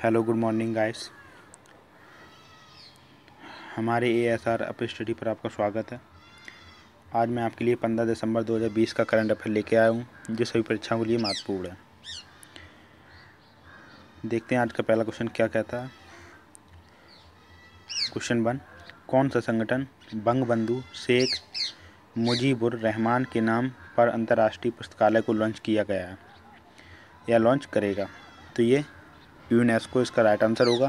Hello good morning guys. हमारे ASR up study पर आपका स्वागत है। आज मैं आपके लिए 15 दिसंबर 2020 का करंट अफेयर लेके आया हूँ जो सभी परीक्षाओं के लिए महत्वपूर्ण है। देखते हैं आज का पहला क्वेश्चन क्या कहता है। क्वेश्चन 1, कौन सा संगठन बंगबंधु शेख मुजीबुर रहमान के नाम पर अंतर्राष्ट्रीय पुस्तकालय को लॉन्च किया गया है या लॉन्च करेगा? तो ये यूनेस्को इसका राइट आंसर होगा।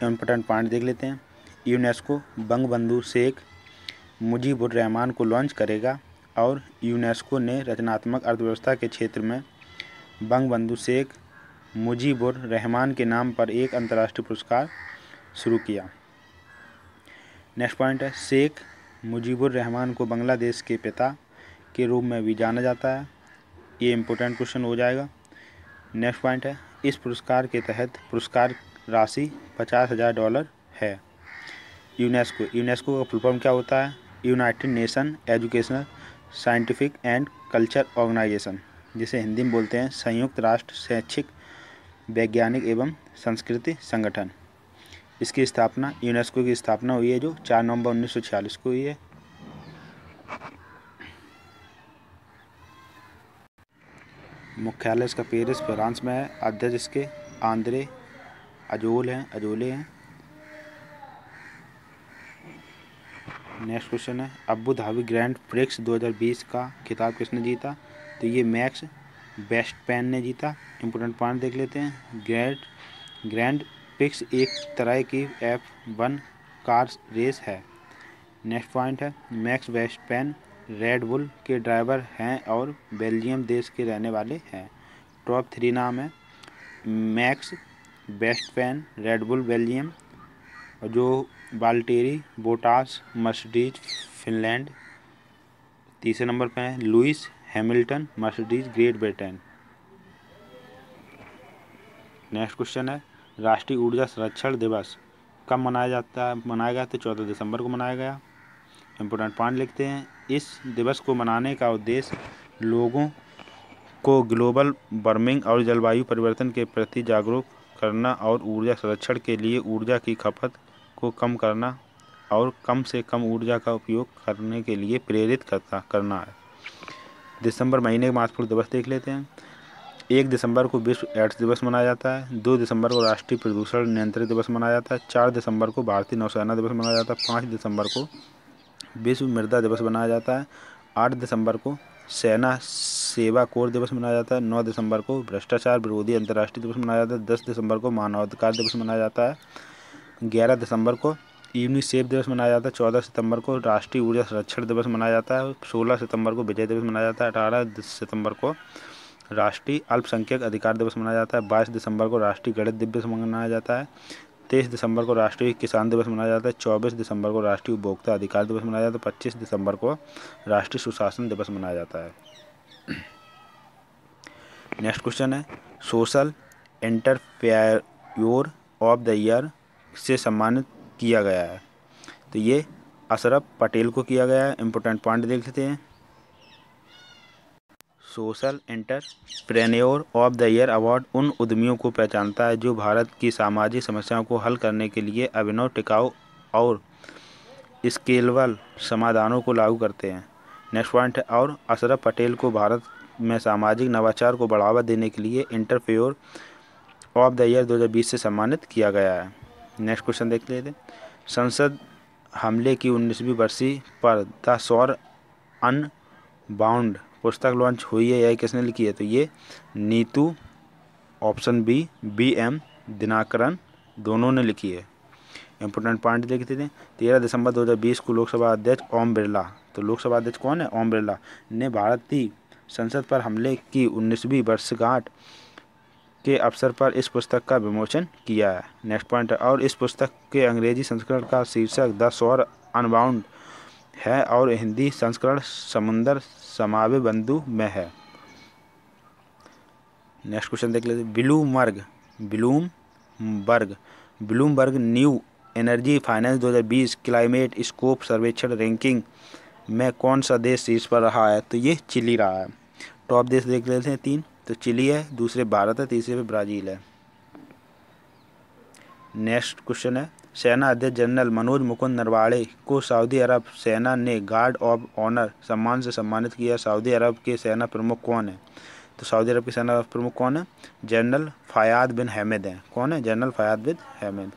इम्पोर्टेंट पॉइंट देख लेते हैं। यूनेस्को बंगबंधु शेख मुजीबुर रहमान को लॉन्च करेगा और यूनेस्को ने रचनात्मक अर्थव्यवस्था के क्षेत्र में बंगबंधु शेख मुजीबुर रहमान के नाम पर एक अंतर्राष्ट्रीय पुरस्कार शुरू किया। नेक्स्ट पॉइंट है, शेख मुजीबुर रहमान को बांग्लादेश के पिता के रूप में भी जाना जाता है। ये इम्पोर्टेंट क्वेश्चन हो जाएगा। नेक्स्ट पॉइंट है, इस पुरस्कार के तहत पुरस्कार राशि $50,000 है। यूनेस्को का फुल फॉर्म क्या होता है? United nation educational scientific and culture organisation, जिसे हिंदी में बोलते हैं संयुक्त राष्ट्र शैक्षिक वैज्ञानिक एवं संस्कृति संगठन। इसकी स्थापना, यूनेस्को की स्थापना हुई है जो 4 नवंबर 1946 को हुई है। मुख्यालय इसका पेरिस फ्रांस में है। अध्यक्ष इसके आंद्रे अजोले हैं। नेक्स्ट क्वेश्चन है, अबू धाबी ग्रैंड प्रिक्स 2020 का खिताब किसने जीता? तो ये मैक्स वेस्टपेन ने जीता। इम्पोर्टेंट पॉइंट देख लेते हैं। ग्रैंड प्रिक्स एक तरह की F1 कार रेस है। नेक्स्ट पॉइंट है, मैक्स वेस्टपेन रेड बुल के ड्राइवर हैं और बेल्जियम देश के रहने वाले हैं। टॉप 3 नाम है, मैक्स वेस्टपेन रेड बुल बेल्जियम, और जो वाल्टेरी बोटास मर्सिडीज फिनलैंड। तीसरे नंबर पे है Lewis Hamilton Mercedes great Britain. Next question है, राष्ट्रीय ऊर्जा संरक्षण दिवस कब मनाया गया? तो 14 दिसंबर को मनाया गया। इम्पोर्टेंट पॉइंट लिखते हैं। इस दिवस को मनाने का उद्देश्य लोगों को ग्लोबल वार्मिंग और जलवायु परिवर्तन के प्रति जागरूक करना और ऊर्जा संरक्षण के लिए ऊर्जा की खपत को कम करना और कम से कम ऊर्जा का उपयोग करने के लिए प्रेरित करना है। दिसंबर महीने के महत्वपूर्ण दिवस देख लेते हैं। 1 दिसंबर को विश्व एड्स दिवस मनाया जाता है। 2 दिसंबर को राष्ट्रीय प्रदूषण नियंत्रण दिवस मनाया जाता है। 4 दिसंबर को भारतीय नौसेना दिवस मनाया जाता है। 5 दिसंबर को विश्व मृदा दिवस मनाया जाता है। 8 दिसंबर को सेना सेवा कोर दिवस मनाया जाता है। 9 दिसंबर को भ्रष्टाचार विरोधी अंतर्राष्ट्रीय दिवस मनाया जाता है। 10 दिसंबर को मानवाधिकार दिवस मनाया जाता है। 11 दिसंबर को यूनिसेफ दिवस मनाया जाता है। 14 सितंबर को राष्ट्रीय ऊर्जा संरक्षण दिवस मनाया जाता है। 16 सितंबर को विजय दिवस मनाया जाता है। 18 सितंबर को राष्ट्रीय अल्पसंख्यक अधिकार दिवस मनाया जाता है। 22 दिसंबर को राष्ट्रीय गणित दिवस मनाया जाता है। 23 दिसंबर को राष्ट्रीय किसान दिवस मनाया जाता है। 24 दिसंबर को राष्ट्रीय उपभोक्ता अधिकार दिवस मनाया जाता है। 25 दिसंबर को राष्ट्रीय सुशासन दिवस मनाया जाता है। नेक्स्ट क्वेश्चन है, social entrepreneur of the year से सम्मानित किया गया है। तो ये अशरफ पटेल को किया गया है। इम्पोर्टेंट पॉइंट देख लेते हैं। Social entrepreneur of the year award उन उद्यमियों को पहचानता है जो भारत की सामाजिक समस्याओं को हल करने के लिए अभिनव, टिकाऊ और स्केलेबल समाधानों को लागू करते हैं। नेक्स्ट पॉइंट है, और अशरफ पटेल को भारत में सामाजिक नवाचार को बढ़ावा देने के लिए एंटरप्रेन्योर ऑफ द ईयर 2020 से सम्मानित किया गया है। नेक्स्ट क्वेश्चन देख लेते हैं। संसद हमले की 19वीं बरसी पर द सौर अनबाउंड पुस्तक लॉन्च हुई है। यह किसने लिखी है? तो ये Neetu, option B BM Dinakaran, दोनों ने लिखी है। इंपोर्टेंट पॉइंट देखते थे। 13 दिसंबर 2020 को लोकसभा अध्यक्ष ओम बिरला, तो लोकसभा अध्यक्ष कौन है? ओम बिरला ने भारतीय संसद पर हमले की 19वीं वर्षगांठ के अवसर पर इस पुस्तक का विमोचन किया है। नेक्स्ट पॉइंट है, और इस पुस्तक के अंग्रेजी संस्करण का शीर्षक द सौर अनबाउंड है और हिंदी संस्करण समुद्र समावे बंधु में है। नेक्स्ट क्वेश्चन देख लेते। Bloomberg new energy finance 2020 climate scope सर्वेक्षण रैंकिंग में कौन सा देश शीर्ष पर रहा है? तो ये चिली रहा है। टॉप देश देख लेते हैं 3, तो चिली है, दूसरे भारत है, तीसरे पे ब्राज़ील है। नेक्स्ट क्वेश्चन है, सेना अध्यक्ष जनरल मनोज मुकुंद नरवाणे को सऊदी अरब सेना ने गार्ड ऑफ ऑनर सम्मान से सम्मानित किया। सऊदी अरब के सेना प्रमुख कौन है? तो सऊदी अरब के सेना प्रमुख कौन है? जनरल फ़ायद बिन हैमद हैं। कौन है? जनरल फ़ायद बिन हैमद।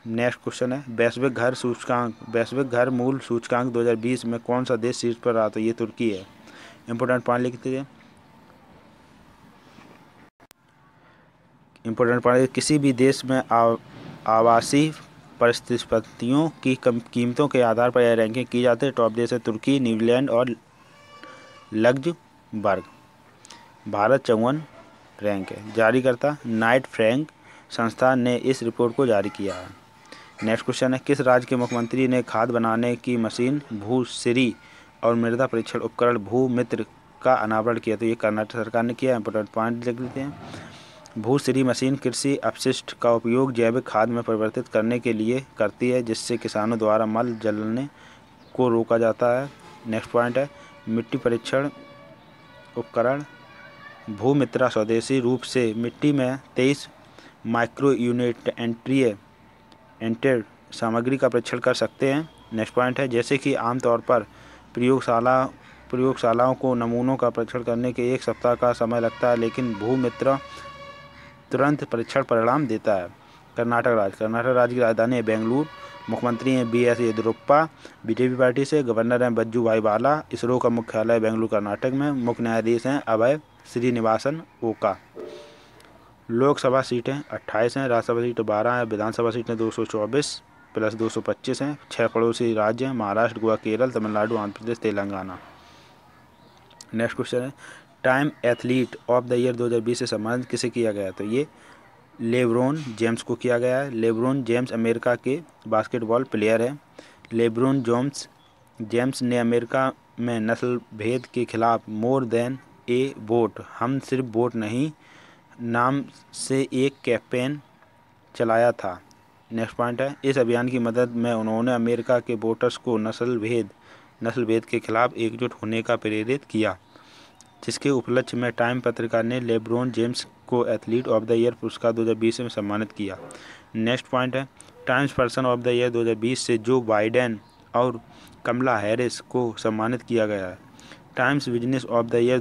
नेक्स्ट क्वेश्चन है, वैश्विक घर मूल सूचकांक 2020 में कौन सा देश शीर्ष पर रहा? तो ये तुर्की है। इंपोर्टेंट पॉइंट लिखते हैं। इंपोर्टेंट पॉइंट, किसी भी देश में आवासीय परिसंपत्तियों की कीमतों के आधार पर यह रैंकिंग की जाती है। टॉप देश है तुर्की, न्यूजीलैंड और लग्जमबर्ग। भारत 54 रैंक है। जारीकर्ता नाइट फ्रैंक संस्थान ने इस रिपोर्ट को जारी किया है। नेक्स्ट क्वेश्चन है, किस राज्य के मुख्यमंत्री ने खाद बनाने की मशीन भू-श्री और मृदा परीक्षण उपकरण भू-मित्र का अनावरण किया? तो ये कर्नाटक सरकार ने किया। इंपोर्टेंट पॉइंट लिख लेते हैं। भू-श्री मशीन कृषि अपशिष्ट का उपयोग जैविक खाद में परिवर्तित करने के लिए करती है, जिससे किसानों द्वारा मल जलने को रोका जाता है। नेक्स्ट पॉइंट है, मिट्टी परीक्षण उपकरण भू-मित्रा स्वदेशी रूप से मिट्टी में 23 माइक्रो यूनिट एंटेड सामग्री का परीक्षण कर सकते हैं। नेक्स्ट पॉइंट है, जैसे कि आमतौर पर प्रयोगशालाओं को नमूनों का परीक्षण करने के 1 सप्ताह का समय लगता है, लेकिन भू-मित्रा तुरंत परीक्षण परिणाम देता है। कर्नाटक राज्य की राजधानी है बेंगलुरु। मुख्यमंत्री हैं BS येदियुरप्पा बीजेपी पार्टी से। गवर्नर हैं वजुभाई वाला। इसरो का मुख्यालय बेंगलुरु कर्नाटक में। मुख्य न्यायाधीश हैं अभय श्रीनिवासन ओका। लोकसभा सीटें 28 हैं, राज्यसभा सीटें 12 हैं, विधानसभा सीटें 224 प्लस 225 हैं। 6 पड़ोसी राज्य हैं, महाराष्ट्र, गोवा, केरल, तमिलनाडु, आंध्र प्रदेश, तेलंगाना। नेक्स्ट क्वेश्चन है, time athlete of the year 2020 से सम्मानित किसे किया गया? तो ये लेब्रोन जेम्स को किया गया है। लेब्रोन जेम्स अमेरिका के बास्केटबॉल प्लेयर है। लेब्रोन जेम्स ने अमेरिका में नस्ल भेद के खिलाफ मोर देन ए वोट, हम सिर्फ वोट नहीं, नाम से एक कैंपेन चलाया था। नेक्स्ट पॉइंट है, इस अभियान की मदद में उन्होंने अमेरिका के वोटर्स को नस्ल भेद के खिलाफ एकजुट होने का प्रेरित किया, जिसके उपलक्ष्य में टाइम पत्रिका ने लेब्रोन जेम्स को एथलीट ऑफ द ईयर पुरस्कार 2020 में सम्मानित किया। नेक्स्ट पॉइंट है, times person of the year 2020 से जो बाइडेन और कमला हैरिस को सम्मानित किया गया है। Times business of the year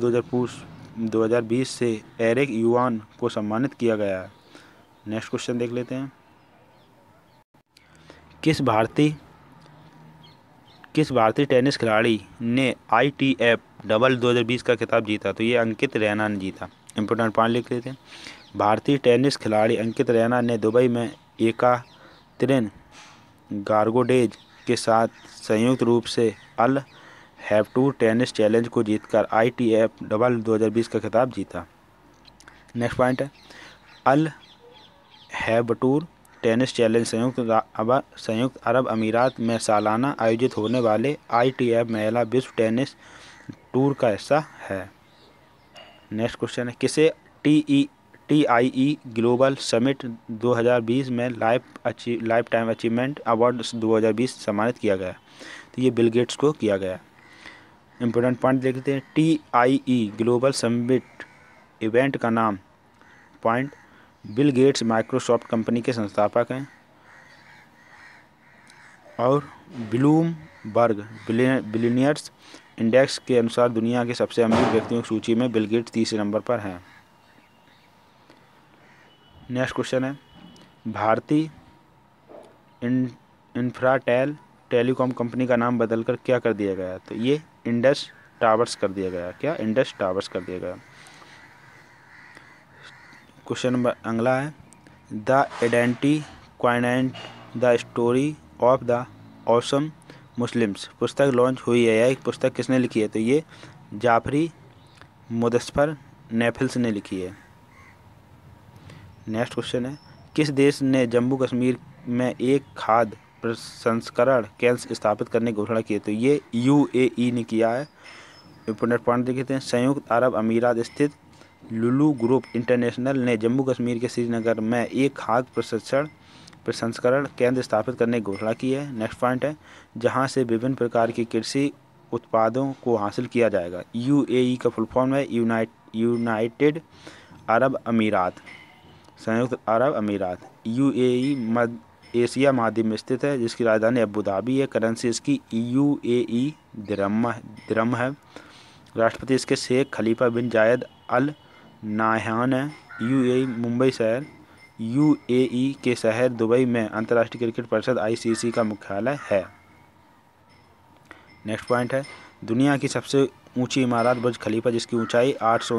2020 से एरिक युआन को सम्मानित किया गया है। नेक्स्ट क्वेश्चन देख लेते हैं, किस भारतीय टेनिस खिलाड़ी ने ITF डबल 2020 का खिताब जीता? तो ये अंकित रैना ने जीता। इंपोर्टेंट पॉइंट लिख लेते हैं, भारतीय टेनिस खिलाड़ी अंकित रैना ने दुबई में एकातेरिन गार्गोडेज के साथ संयुक्त रूप से अल हैवटूर टेनिस चैलेंज को जीतकर ITF डबल 2020 का खिताब जीता। नेक्स्ट पॉइंट है, अल हैवटूर टेनिस चैलेंज संयुक्त अरब अमीरात में सालाना आयोजित होने वाले ITF महिला विश्व टेनिस टूर का हिस्सा है। नेक्स्ट क्वेश्चन है, किसे TIE ग्लोबल समिट 2020 में लाइफ टाइम अचीवमेंट अवार्ड 2020 सम्मानित किया गया? तो ये बिल गेट्स को किया गया। इंपोर्टेंट पॉइंट देखते हैं, TIE ग्लोबल समिट इवेंट का नाम point Bill Gates Microsoft company के संस्थापक हैं और ब्लूमबर्ग बिलियनियर्स इंडेक्स के अनुसार दुनिया के सबसे अमीर व्यक्तियों की सूची में बिल गेट्स तीसरे नंबर पर हैं। नेक्स्ट क्वेश्चन है, भारतीय इंफ्राटेल टेलीकॉम कंपनी का नाम बदलकर क्या कर दिया गया? तो ये इंडस टावर्स कर दिया गया। क्या? इंडस टावर्स कर दिया गया। क्वेश्चन नंबर अगला है, द एडेंटी क्वाइनेंट the story of the awesome Muslims पुस्तक लॉन्च हुई है। यह पुस्तक किसने लिखी है? तो ये जाफरी मुदस्फर नेफिल्स ने लिखी है। नेक्स्ट क्वेश्चन है, किस देश ने जम्मू कश्मीर में एक खाद्य प्रसंस्करण केंद्र स्थापित करने की घोषणा की है? तो ये UAE ने किया है। इंपोर्टेंट पॉइंट देखते हैं, संयुक्त अरब अमीरात स्थित लुलु ग्रुप इंटरनेशनल ने जम्मू कश्मीर के श्रीनगर में एक खाद्य प्रसंस्करण केंद्र स्थापित करने की घोषणा की है। नेक्स्ट पॉइंट है, जहां से विभिन्न प्रकार के कृषि उत्पादों को हासिल किया जाएगा। UAE का फुल फॉर्म है यूनाइटेड अरब अमीरात। संयुक्त अरब अमीरात। यूएई मध्य एशिया महाद्वीप में स्थित है, जिसकी राजधानी अबू धाबी है। करेंसी इसकी यूएई दिरहम है। राष्ट्रपति इसके शेख खलीफा बिन जायद अल नाह्यान है। यूएई मुंबई शहर यूएई के शहर दुबई में अंतर्राष्ट्रीय क्रिकेट परिषद आईसीसी का मुख्यालय है। नेक्स्ट पॉइंट है, दुनिया की सबसे ऊंची इमारत बुर्ज खलीफा, जिसकी ऊंचाई 800